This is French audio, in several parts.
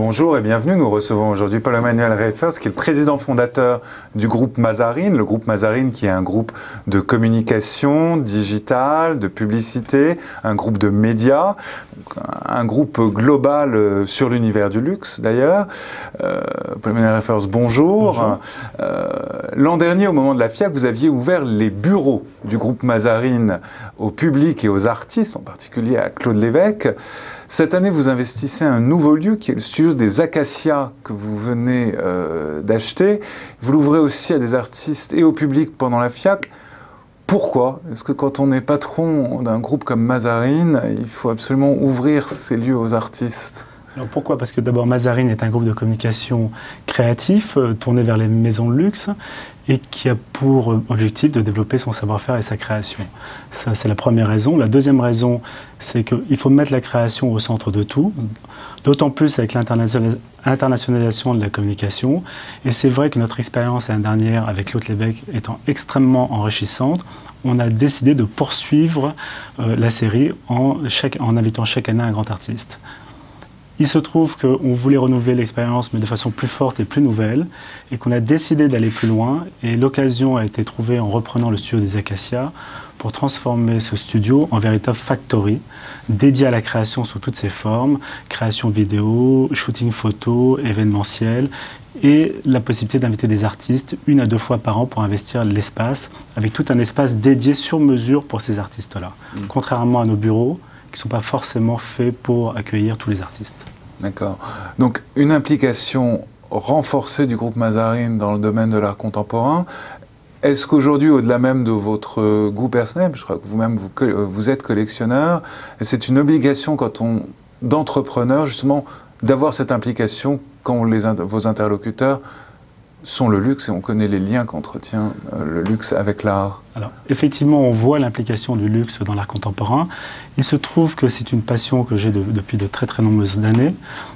bonjour et bienvenue. Nous recevons aujourd'hui Paul-Emmanuel Reifers, qui est le président fondateur du groupe Mazarine. Le groupe Mazarine qui est un groupe de communication digitale, de publicité, un groupe de médias, un groupe global sur l'univers du luxe d'ailleurs. Paul-Emmanuel Reifers, bonjour. L'an dernier, au moment de la FIAC, vous aviez ouvert les bureaux du groupe Mazarine au public et aux artistes, en particulier à Claude Lévesque. Cette année, vous investissez un nouveau lieu qui est le studio des Acacias que vous venez d'acheter. Vous l'ouvrez aussi à des artistes et au public pendant la FIAC. Pourquoi? Est-ce que quand on est patron d'un groupe comme Mazarine, il faut absolument ouvrir ces lieux aux artistes? Alors pourquoi? Parce que d'abord, Mazarine est un groupe de communication créatif, tourné vers les maisons de luxe et qui a pour objectif de développer son savoir-faire et sa création. Ça, c'est la première raison. La deuxième raison, c'est qu'il faut mettre la création au centre de tout, d'autant plus avec l'internationalisation de la communication. Et c'est vrai que notre expérience l'année dernière avec Claude Lévesque étant extrêmement enrichissante, on a décidé de poursuivre la série en invitant chaque année un grand artiste. Il se trouve qu'on voulait renouveler l'expérience, mais de façon plus forte et plus nouvelle, et qu'on a décidé d'aller plus loin. Et l'occasion a été trouvée en reprenant le studio des Acacias pour transformer ce studio en véritable factory, dédié à la création sous toutes ses formes, création vidéo, shooting photo, événementiel, et la possibilité d'inviter des artistes 1 à 2 fois par an pour investir l'espace, avec tout un espace dédié sur mesure pour ces artistes-là. Contrairement à nos bureaux, qui ne sont pas forcément faits pour accueillir tous les artistes. D'accord. Donc une implication renforcée du groupe Mazarine dans le domaine de l'art contemporain. Est-ce qu'aujourd'hui, au-delà même de votre goût personnel, je crois que vous-même vous êtes collectionneur, c'est une obligation d'entrepreneur justement d'avoir cette implication quand vos interlocuteurs sont le luxe et on connaît les liens qu'entretient le luxe avec l'art? Alors, effectivement, on voit l'implication du luxe dans l'art contemporain. Il se trouve que c'est une passion que j'ai depuis de très très nombreuses années,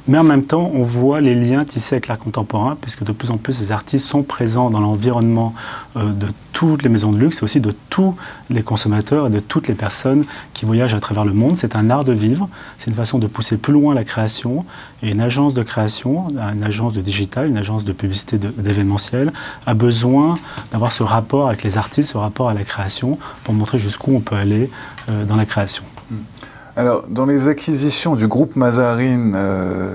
mais en même temps, on voit les liens tissés avec l'art contemporain, puisque de plus en plus, ces artistes sont présents dans l'environnement de toutes les maisons de luxe, et aussi de tous les consommateurs et de toutes les personnes qui voyagent à travers le monde. C'est un art de vivre, c'est une façon de pousser plus loin la création, et une agence de création, une agence de digital, une agence de publicité d'événementiel, a besoin d'avoir ce rapport avec les artistes, ce rapport à la création, pour montrer jusqu'où on peut aller dans la création. Alors, dans les acquisitions du groupe Mazarine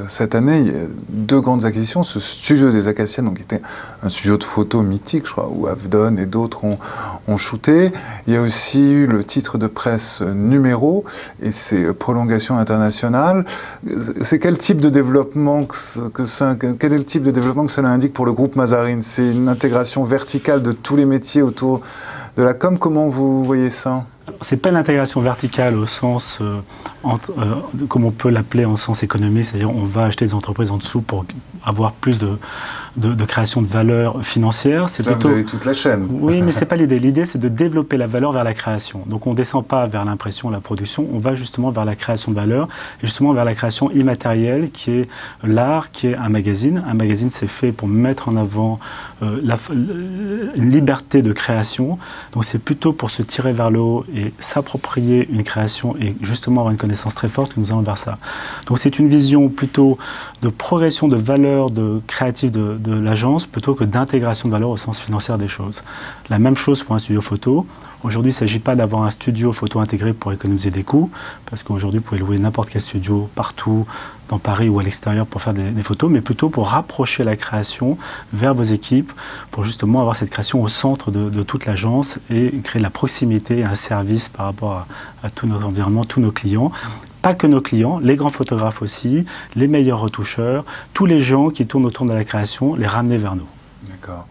cette année, il y a 2 grandes acquisitions. Ce studio des Acacias, donc, qui était un studio de photo mythique, je crois, où Avdon et d'autres ont shooté. Il y a aussi eu le titre de presse numéro et ses prolongations internationales. C'est quel type de développement quel est le type de développement que cela indique pour le groupe Mazarine? C'est une intégration verticale de tous les métiers autour de la com. Comment vous voyez ça? C'est pas l'intégration verticale au sens, comme on peut l'appeler en sens économique, c'est-à-dire on va acheter des entreprises en dessous pour avoir plus de création de valeur financière. C'est plutôt... Vous avez toute la chaîne. Oui, mais c'est pas l'idée. L'idée, c'est de développer la valeur vers la création. Donc on descend pas vers l'impression, la production, on va justement vers la création de valeur, et justement vers la création immatérielle, qui est l'art, qui est un magazine. Un magazine, c'est fait pour mettre en avant une liberté de création. Donc c'est plutôt pour se tirer vers le haut et s'approprier une création et justement avoir une connaissance très forte que nous allons vers ça. Donc c'est une vision plutôt de progression de valeur créative de l'agence plutôt que d'intégration de valeur au sens financier des choses. La même chose pour un studio photo. Aujourd'hui, il ne s'agit pas d'avoir un studio photo intégré pour économiser des coûts, parce qu'aujourd'hui, vous pouvez louer n'importe quel studio partout, dans Paris ou à l'extérieur pour faire des photos, mais plutôt pour rapprocher la création vers vos équipes, pour justement avoir cette création au centre de toute l'agence et créer de la proximité et un service par rapport à tout notre environnement, tous nos clients. Pas que nos clients, les grands photographes aussi, les meilleurs retoucheurs, tous les gens qui tournent autour de la création, les ramener vers nous. D'accord.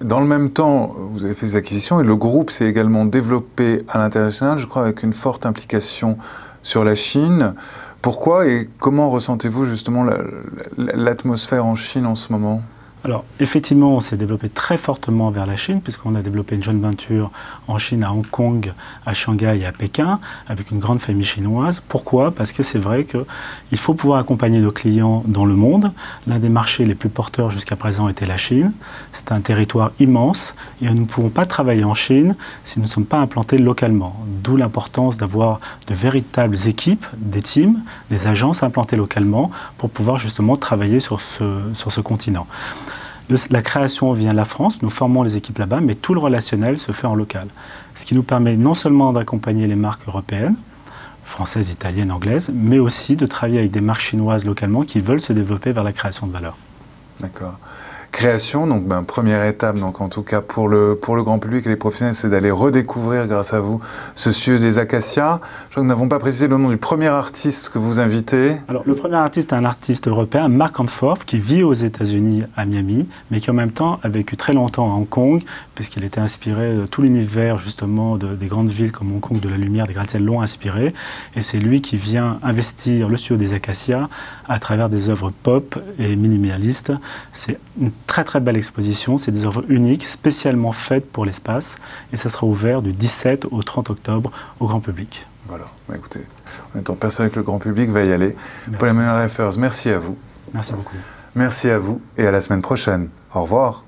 Dans le même temps, vous avez fait des acquisitions et le groupe s'est également développé à l'international, je crois, avec une forte implication sur la Chine. Pourquoi et comment ressentez-vous justement l'atmosphère en Chine en ce moment ? Alors, effectivement, on s'est développé très fortement vers la Chine, puisqu'on a développé une joint venture en Chine, à Hong Kong, à Shanghai et à Pékin, avec une grande famille chinoise. Pourquoi? Parce que c'est vrai qu'il faut pouvoir accompagner nos clients dans le monde. L'un des marchés les plus porteurs jusqu'à présent était la Chine. C'est un territoire immense et nous ne pouvons pas travailler en Chine si nous ne sommes pas implantés localement. D'où l'importance d'avoir de véritables équipes, des teams, des agences implantées localement pour pouvoir justement travailler sur ce continent. La création vient de la France, nous formons les équipes là-bas, mais tout le relationnel se fait en local. Ce qui nous permet non seulement d'accompagner les marques européennes, françaises, italiennes, anglaises, mais aussi de travailler avec des marques chinoises localement qui veulent se développer vers la création de valeur. D'accord. Création, donc première étape, donc en tout cas pour le grand public et les professionnels, c'est d'aller redécouvrir grâce à vous ce studio des Acacias. Je crois que nous n'avons pas précisé le nom du premier artiste que vous invitez. Alors le premier artiste est un artiste européen, Mark Hanforth, qui vit aux États-Unis à Miami, mais qui en même temps a vécu très longtemps à Hong Kong, puisqu'il était inspiré de tout l'univers justement des grandes villes comme Hong Kong, de la lumière, des gratte-ciel l'ont inspiré. Et c'est lui qui vient investir le studio des Acacias à travers des œuvres pop et minimalistes. C'est une très très belle exposition, c'est des œuvres uniques, spécialement faites pour l'espace, et ça sera ouvert du 17 au 30 octobre au grand public. Voilà, écoutez, en étant persuadé que le grand public va y aller. Paul-Emmanuel Reifers, merci à vous. Merci beaucoup. Merci à vous et à la semaine prochaine. Au revoir.